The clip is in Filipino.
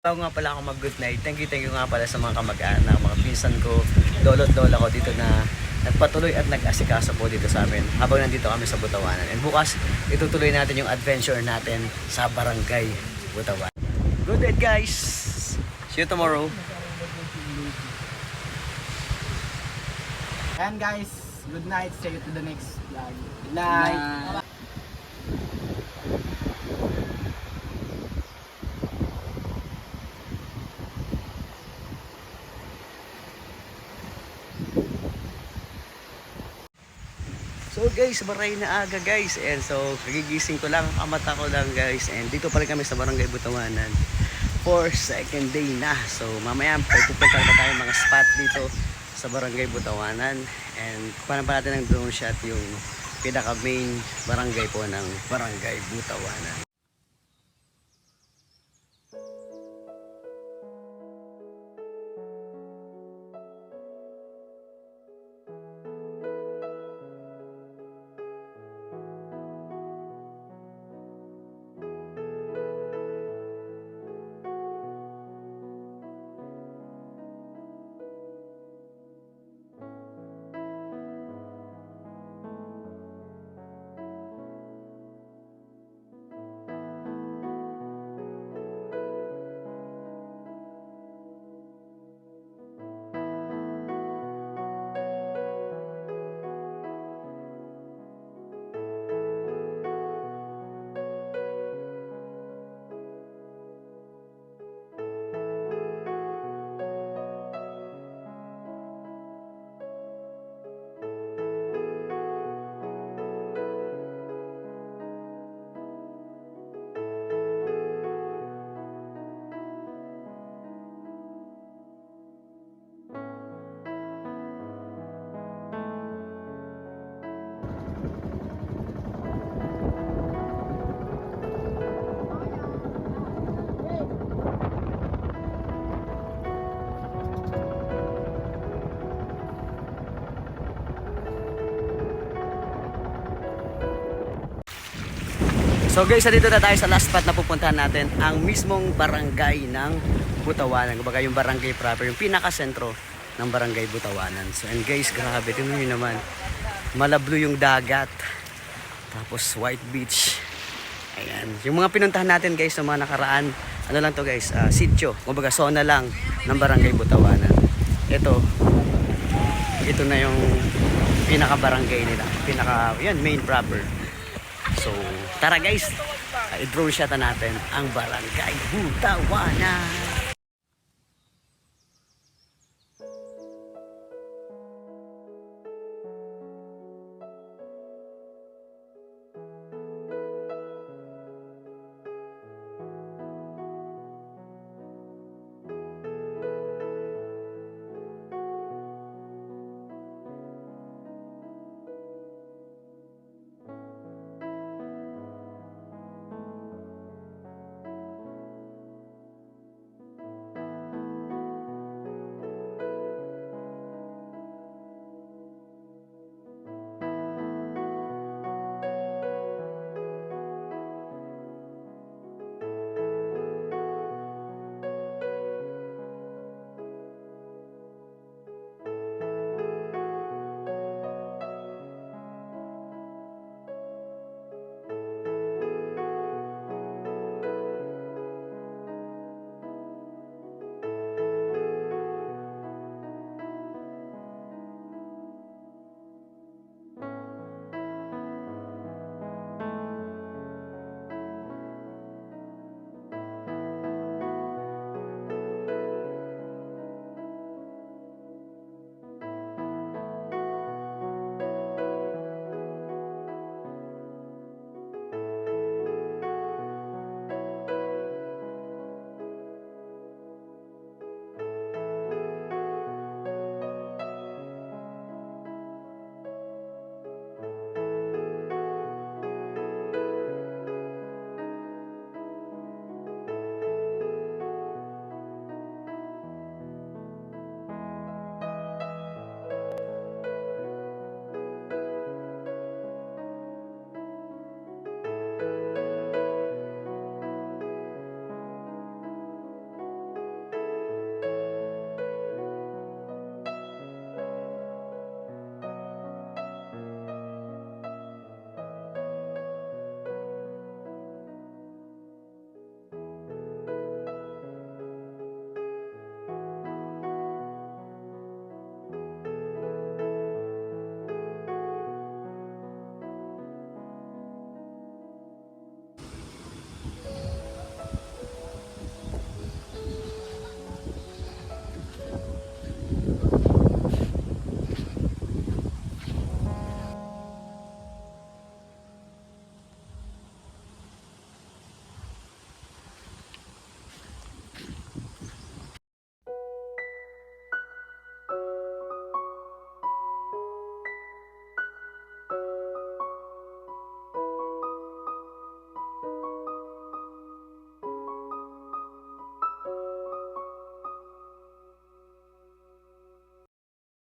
Bago nga pala ako mag-good night, thank you nga pala sa mga kamag-anak, mga pinsan ko, lolo't lola ko dito na nagpatuloy at nag-asikaso po dito sa amin habang nandito kami sa Butawanan. And bukas, itutuloy natin yung adventure natin sa Barangay Butawan. Good night guys! See you tomorrow! And guys, good night. See you to the next vlog. Good night. So guys, maray na aga guys. And so, kagigising ko lang, kamata ko lang guys. And dito pa rin kami sa Barangay Butawanan for second day na. So mamaya pupunta na tayo mga spot dito sa Barangay Butawanan. And kupanan pa natin ng drone shot yung pinaka main barangay po ng Barangay Butawanan. So guys, dito na tayo sa last spot na pupuntahan natin, ang mismong barangay ng Butawanan. Kumbaga yung barangay proper, yung pinaka-sentro ng Barangay Butawanan. So and guys, grabe, tingnan niyo naman. Malablo yung dagat. Tapos white beach. Ayan. Yung mga pinuntahan natin guys, sa mga nakaraan, ano lang to guys, sitio. Kumbaga zona lang ng Barangay Butawanan. Ito na yung pinaka-barangay nila. Yan, main proper. So, tara guys, i-drone shot natin ang Barangay Butawanan.